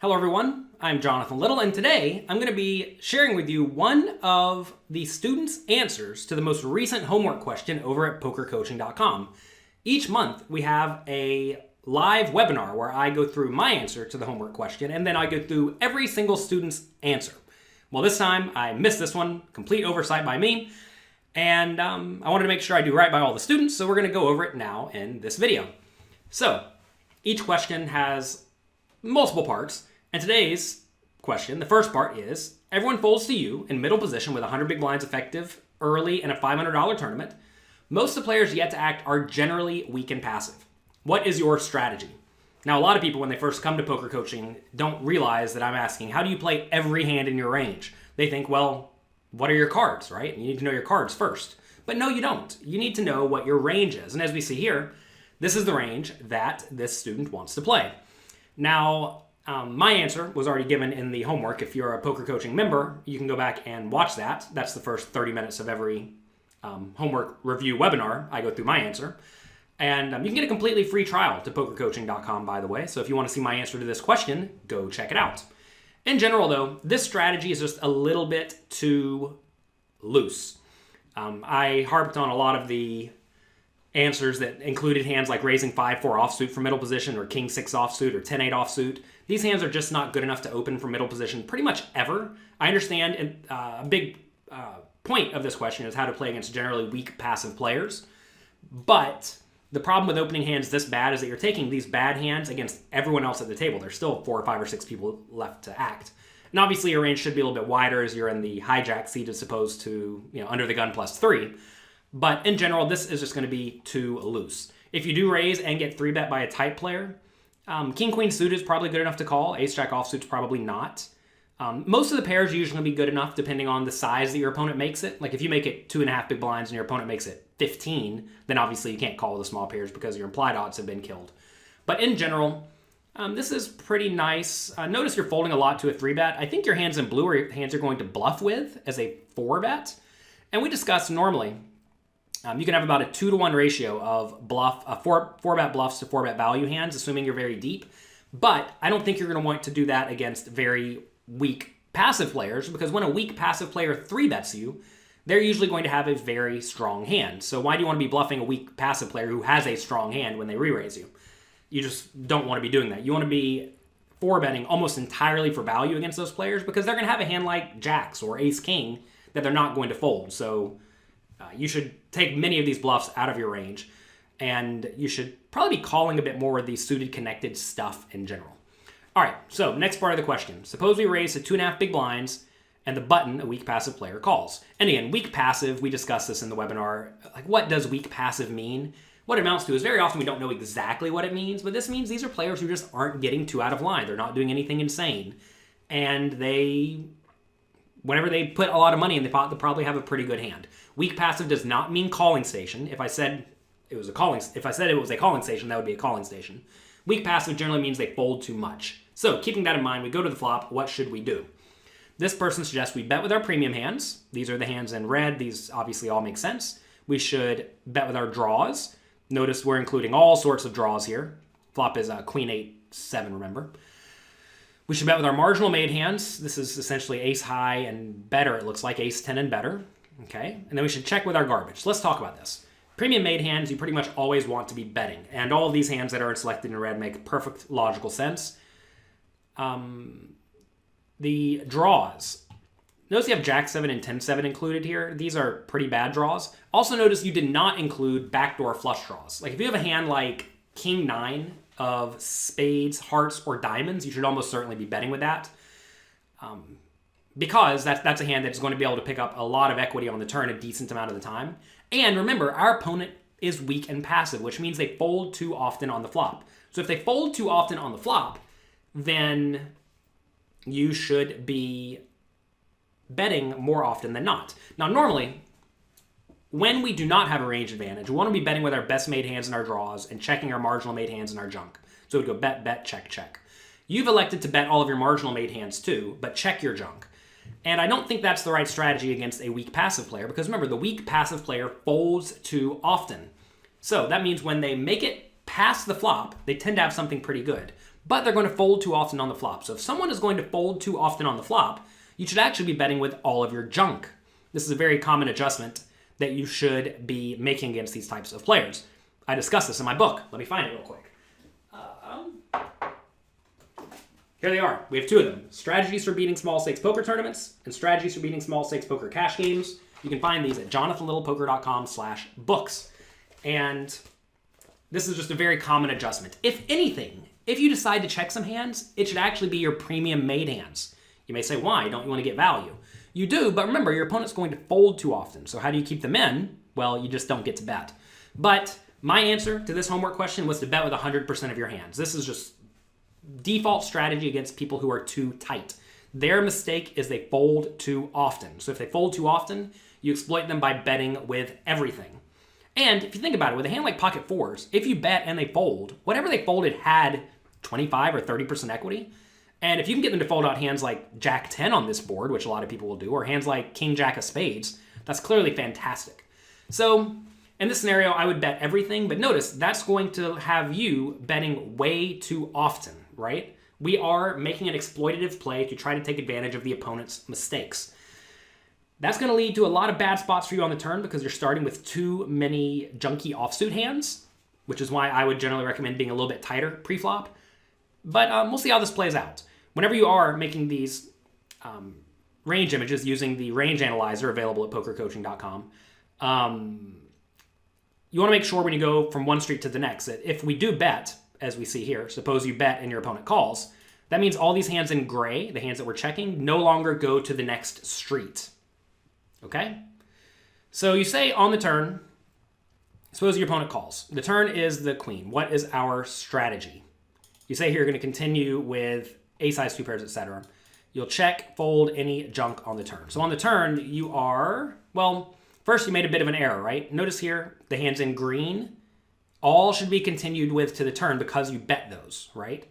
Hello everyone, I'm Jonathan Little, and today I'm going to be sharing with you one of the students' answers to the most recent homework question over at pokercoaching.com. Each month we have a live webinar where I go through my answer to the homework question, and then I go through every single student's answer. Well, this time I missed this one, complete oversight by me, and I wanted to make sure I do right by all the students, so we're going to go over it now in this video. So, each question has multiple parts. And today's question, the first part is, everyone folds to you in middle position with 100 big blinds effective early in a $500 tournament. Most of the players yet to act are generally weak and passive. What is your strategy? Now, a lot of people, when they first come to poker coaching, don't realize that I'm asking, how do you play every hand in your range? They think, well, what are your cards, right? You need to know your cards first. But no, you don't. You need to know what your range is. And as we see here, this is the range that this student wants to play. Now, my answer was already given in the homework. If you're a poker coaching member, you can go back and watch that. That's the first 30 minutes of every homework review webinar. I go through my answer. And you can get a completely free trial to pokercoaching.com, by the way. So if you want to see my answer to this question, go check it out. In general, though, this strategy is just a little bit too loose. I harped on a lot of the answers that included hands like raising 5-4 offsuit from middle position, or king 6 offsuit, or 10-8 offsuit. These hands are just not good enough to open from middle position pretty much ever. I understand, and a big point of this question is how to play against generally weak passive players. But the problem with opening hands this bad is that you're taking these bad hands against everyone else at the table. There's still 4 or 5 or 6 people left to act. And obviously your range should be a little bit wider as you're in the hijack seat as opposed to, under the gun +3. But in general, this is just going to be too loose. If you do raise and get 3-bet by a tight player, king-queen suited is probably good enough to call. Ace-jack offsuit's probably not. Most of the pairs are usually going to be good enough depending on the size that your opponent makes it. Like if you make it 2.5 big blinds and your opponent makes it 15, then obviously you can't call the small pairs because your implied odds have been killed. But in general, this is pretty nice. Notice you're folding a lot to a 3-bet. I think your hands in blue are hands you're going to bluff with as a 4-bet. And we discussed normally, you can have about a 2-to-1 ratio of bluff, 4-bet bluffs to 4-bet value hands, assuming you're very deep. But I don't think you're going to want to do that against very weak passive players, because when a weak passive player 3-bets you, they're usually going to have a very strong hand. So why do you want to be bluffing a weak passive player who has a strong hand when they re-raise you? You just don't want to be doing that. You want to be 4-betting almost entirely for value against those players, because they're going to have a hand like jacks or ace-king that they're not going to fold. So you should take many of these bluffs out of your range, and you should probably be calling a bit more of the suited connected stuff in general. All right, so next part of the question. Suppose we raise to 2.5 big blinds, and the button a weak passive player calls. And again, weak passive, we discussed this in the webinar. Like, what does weak passive mean? What it amounts to is very often we don't know exactly what it means, but this means these are players who just aren't getting too out of line. They're not doing anything insane. And whenever they put a lot of money in the pot, they'll probably have a pretty good hand. Weak passive does not mean calling station. If I said it was a calling station, that would be a calling station. Weak passive generally means they fold too much. So keeping that in mind, we go to the flop. What should we do? This person suggests we bet with our premium hands. These are the hands in red. These obviously all make sense. We should bet with our draws. Notice we're including all sorts of draws here. Flop is queen 8-7, remember. We should bet with our marginal made hands. This is essentially ace high and better, it looks like, ace 10 and better. Okay, and then we should check with our garbage. Let's talk about this. Premium made hands, you pretty much always want to be betting. And all of these hands that are selected in red make perfect logical sense. The draws. Notice you have Jack 7 and 10-7 included here. These are pretty bad draws. Also notice you did not include backdoor flush draws. Like if you have a hand like King 9 of spades, hearts, or diamonds, you should almost certainly be betting with that. Because that's a hand that's going to be able to pick up a lot of equity on the turn a decent amount of the time. And remember, our opponent is weak and passive, which means they fold too often on the flop. So if they fold too often on the flop, then you should be betting more often than not. Now, normally, when we do not have a range advantage, we want to be betting with our best made hands in our draws and checking our marginal made hands in our junk. So we'd go bet, bet, check, check. You've elected to bet all of your marginal made hands too, but check your junk. And I don't think that's the right strategy against a weak passive player, because remember, the weak passive player folds too often. So that means when they make it past the flop, they tend to have something pretty good. but they're going to fold too often on the flop. So if someone is going to fold too often on the flop, you should actually be betting with all of your junk. This is a very common adjustment that you should be making against these types of players. I discuss this in my book. Let me find it real quick. Here they are. We have two of them. Strategies for beating small stakes poker tournaments and strategies for beating small stakes poker cash games. You can find these at jonathanlittlepoker.com/books. And this is just a very common adjustment. If anything, if you decide to check some hands, it should actually be your premium made hands. You may say, why? Don't you want to get value? You do, but remember, your opponent's going to fold too often. So how do you keep them in? Well, you just don't get to bet. But my answer to this homework question was to bet with 100% of your hands. This is just default strategy against people who are too tight. Their mistake is they fold too often. So if they fold too often, you exploit them by betting with everything. And if you think about it, with a hand like pocket fours, if you bet and they fold, whatever they folded had 25 or 30% equity. And if you can get them to fold out hands like Jack 10 on this board, which a lot of people will do, or hands like King Jack of spades, that's clearly fantastic. So in this scenario, I would bet everything, but notice that's going to have you betting way too often, right? We are making an exploitative play to try to take advantage of the opponent's mistakes. That's going to lead to a lot of bad spots for you on the turn because you're starting with too many junky offsuit hands, which is why I would generally recommend being a little bit tighter pre-flop. But we'll see how this plays out. Whenever you are making these range images using the range analyzer available at pokercoaching.com, you want to make sure when you go from one street to the next that if we do bet, as we see here, suppose you bet and your opponent calls, that means all these hands in gray, the hands that we're checking, no longer go to the next street. Okay? So you say on the turn, suppose your opponent calls. The turn is the queen. What is our strategy? You say here you're going to continue with ace-size, two pairs, etc. You'll check, fold any junk on the turn. So on the turn, you are, well, first you made a bit of an error, right? Notice here, the hands in green, all should be continued with to the turn because you bet those, right?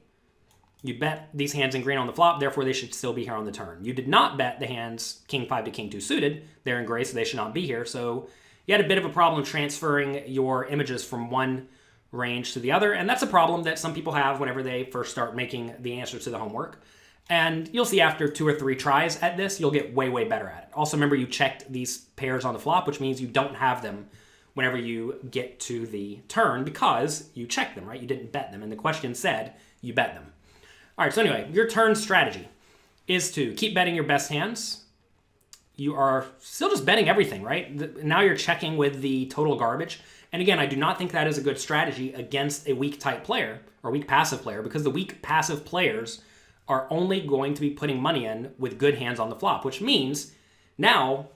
You bet these hands in green on the flop, therefore they should still be here on the turn. You did not bet the hands king 5 to king 2 suited. They're in gray, so they should not be here. So you had a bit of a problem transferring your images from one range to the other, and that's a problem that some people have whenever they first start making the answers to the homework. And you'll see after 2 or 3 tries at this, you'll get way, way better at it. Also, remember you checked these pairs on the flop, which means you don't have them whenever you get to the turn because you checked them, right? You didn't bet them, and the question said you bet them. All right, so anyway, your turn strategy is to keep betting your best hands. You are still just betting everything, right? Now you're checking with the total garbage. And again, I do not think that is a good strategy against a weak type player or weak passive player because the weak passive players are only going to be putting money in with good hands on the flop, which means now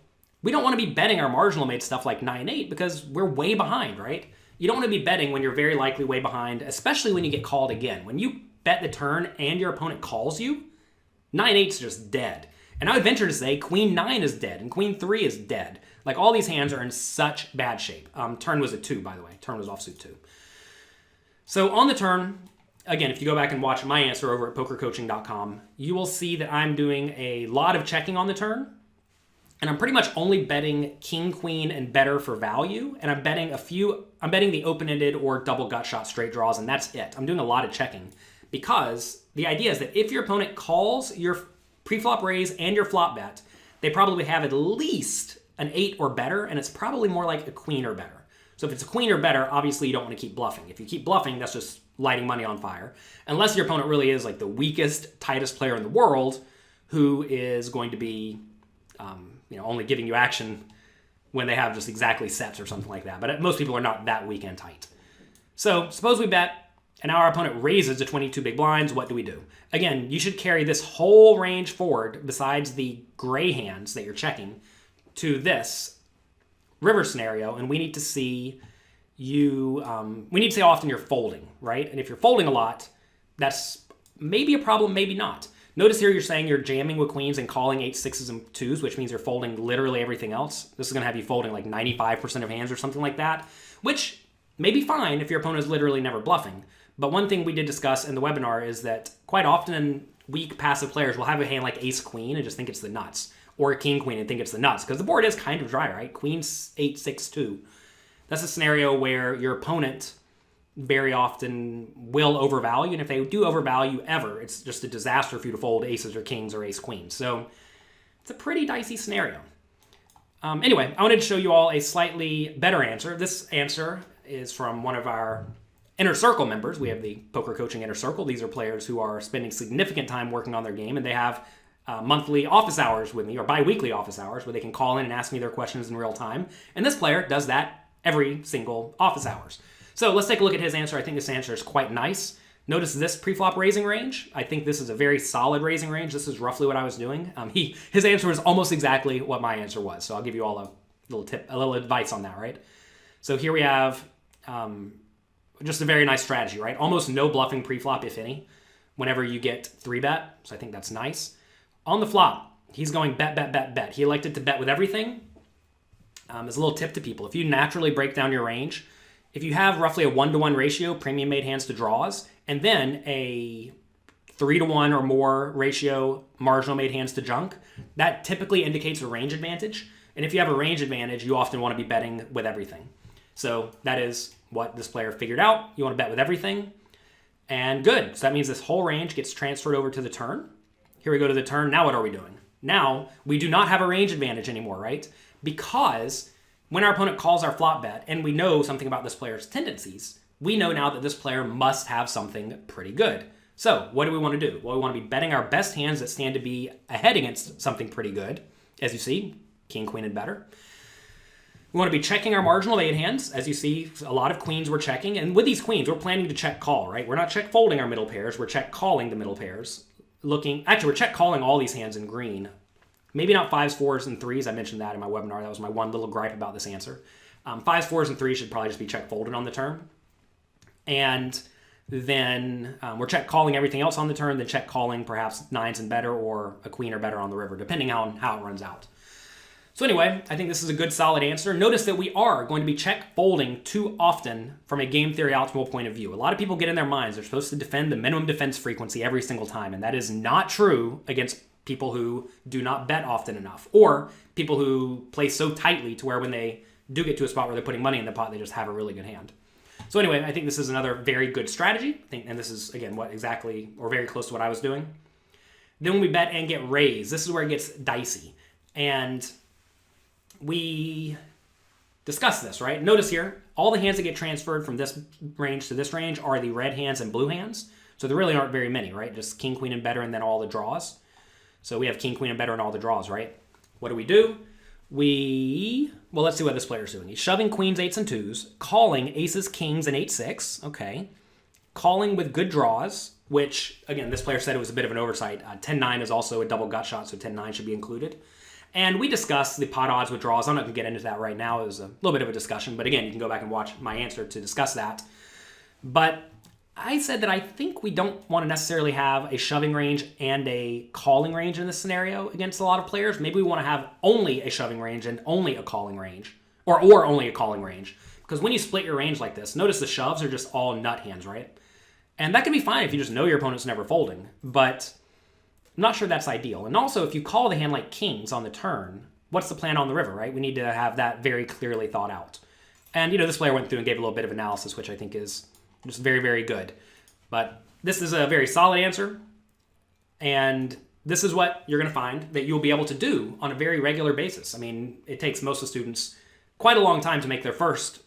we don't want to be betting our marginal made stuff like 9-8 because we're way behind, right? You don't want to be betting when you're very likely way behind, especially when you get called again. When you bet the turn and your opponent calls you, 9-8's just dead. And I would venture to say queen 9 is dead and queen 3 is dead. Like all these hands are in such bad shape. Turn was a 2, by the way. Turn was offsuit 2. So on the turn, again, if you go back and watch my answer over at pokercoaching.com, you will see that I'm doing a lot of checking on the turn. And I'm pretty much only betting king, queen, and better for value. And I'm betting the open-ended or double gut shot straight draws, and that's it. I'm doing a lot of checking because the idea is that if your opponent calls your pre-flop raise and your flop bet, they probably have at least an 8 or better, and it's probably more like a queen or better. So if it's a queen or better, obviously you don't want to keep bluffing. If you keep bluffing, that's just lighting money on fire. Unless your opponent really is like the weakest, tightest player in the world who is going to be only giving you action when they have just exactly sets or something like that. But most people are not that weak and tight. So suppose we bet, and now our opponent raises to 22 big blinds. What do we do? Again, you should carry this whole range forward besides the gray hands that you're checking to this river scenario, and we need to see how often you're folding, right? And if you're folding a lot, that's maybe a problem, maybe not. Notice here you're saying you're jamming with queens and calling 8s, 6s, and 2s, which means you're folding literally everything else. This is going to have you folding like 95% of hands or something like that, which may be fine if your opponent is literally never bluffing. But one thing we did discuss in the webinar is that quite often weak passive players will have a hand like ace-queen and just think it's the nuts, or king-queen and think it's the nuts, because the board is kind of dry, right? Queen 8, 6, 2. That's a scenario where your opponent very often will overvalue. And if they do overvalue ever, it's just a disaster for you to fold aces or kings or ace queens. So it's a pretty dicey scenario. Anyway, I wanted to show you all a slightly better answer. This answer is from one of our Inner Circle members. We have the Poker Coaching Inner Circle. These are players who are spending significant time working on their game, and they have monthly office hours with me, or bi-weekly office hours, where they can call in and ask me their questions in real time. And this player does that every single office hours. So let's take a look at his answer. I think this answer is quite nice. Notice this preflop raising range. I think this is a very solid raising range. This is roughly what I was doing. His answer was almost exactly what my answer was. So I'll give you all a little tip, a little advice on that, right? So here we have just a very nice strategy, right? Almost no bluffing preflop, if any, whenever you get 3-bet. So I think that's nice. On the flop, he's going bet, bet, bet, bet. He elected to bet with everything. As a little tip to people, if you naturally break down your range, if you have roughly a 1-to-1 ratio, premium made hands to draws, and then a 3-to-1 or more ratio, marginal made hands to junk, that typically indicates a range advantage. And if you have a range advantage, you often want to be betting with everything. So that is what this player figured out. You want to bet with everything. And good. So that means this whole range gets transferred over to the turn. Here we go to the turn. Now what are we doing? Now we do not have a range advantage anymore, right? Because when our opponent calls our flop bet and we know something about this player's tendencies, we know now that this player must have something pretty good. So what do we want to do? Well, we want to be betting our best hands that stand to be ahead against something pretty good. As you see, king, queen, and better. We want to be checking our marginal made hands. As you see, a lot of queens we're checking. And with these queens, we're planning to check call, right? We're not check folding our middle pairs. We're check calling the middle pairs. Actually, we're check calling all these hands in green. Maybe not 5s, 4s, and 3s. I mentioned that in my webinar. That was my one little gripe about this answer. 5s, 4s, and 3s should probably just be check folded on the turn. And then we're check calling everything else on the turn, then check calling perhaps 9s and better or a queen or better on the river, depending on how it runs out. So anyway, I think this is a good solid answer. Notice that we are going to be check folding too often from a game theory optimal point of view. A lot of people get in their minds they're supposed to defend the minimum defense frequency every single time, and that is not true against people who do not bet often enough, or people who play so tightly to where when they do get to a spot where they're putting money in the pot, they just have a really good hand. So anyway, I think this is another very good strategy. And this is, again, what exactly, or very close to what I was doing. Then when we bet and get raised, this is where it gets dicey. And we discussed this, right? Notice here, all the hands that get transferred from this range to this range are the red hands and blue hands. So there really aren't very many, right? Just king, queen, and better, and then all the draws. So we have king, queen, and better, and all the draws, right? What do? Well, let's see what this player's doing. He's shoving queens, 8s, and 2s, calling aces, kings, and 8-6. Okay. Calling with good draws, which, again, this player said it was a bit of an oversight. 10-9 is also a double gut shot, so 10-9 should be included. And we discussed the pot odds with draws. I'm not going to get into that right now. It was a little bit of a discussion, but again, you can go back and watch my answer to discuss that. But I said that I think we don't want to necessarily have a shoving range and a calling range in this scenario against a lot of players. Maybe we want to have only a shoving range and only a calling range, or only a calling range. Because when you split your range like this, notice the shoves are just all nut hands, right? And that can be fine if you just know your opponent's never folding, but I'm not sure that's ideal. And also, if you call the hand like kings on the turn, what's the plan on the river, right? We need to have that very clearly thought out. And, this player went through and gave a little bit of analysis, which I think is just very, very good. But this is a very solid answer. And this is what you're going to find that you'll be able to do on a very regular basis. I mean, it takes most of the students quite a long time to make their first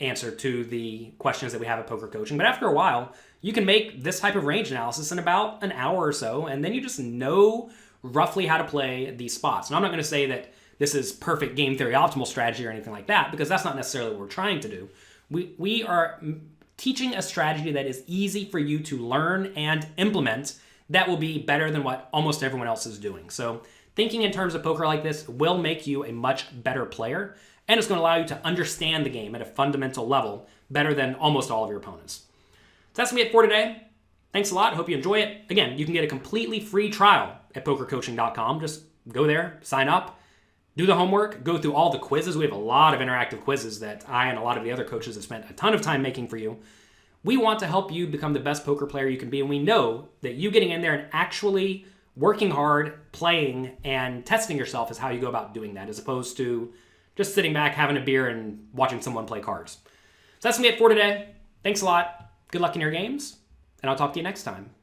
answer to the questions that we have at Poker Coaching. But after a while, you can make this type of range analysis in about an hour or so, and then you just know roughly how to play these spots. And I'm not going to say that this is perfect game theory optimal strategy or anything like that, because that's not necessarily what we're trying to do. We are teaching a strategy that is easy for you to learn and implement that will be better than what almost everyone else is doing. So thinking in terms of poker like this will make you a much better player, and it's going to allow you to understand the game at a fundamental level better than almost all of your opponents. So that's going to be it for today. Thanks a lot. I hope you enjoy it. Again, you can get a completely free trial at pokercoaching.com. Just go there, sign up, do the homework, go through all the quizzes. We have a lot of interactive quizzes that I and a lot of the other coaches have spent a ton of time making for you. We want to help you become the best poker player you can be, and we know that you getting in there and actually working hard, playing, and testing yourself is how you go about doing that, as opposed to just sitting back, having a beer, and watching someone play cards. So that's going to be it for today. Thanks a lot. Good luck in your games, and I'll talk to you next time.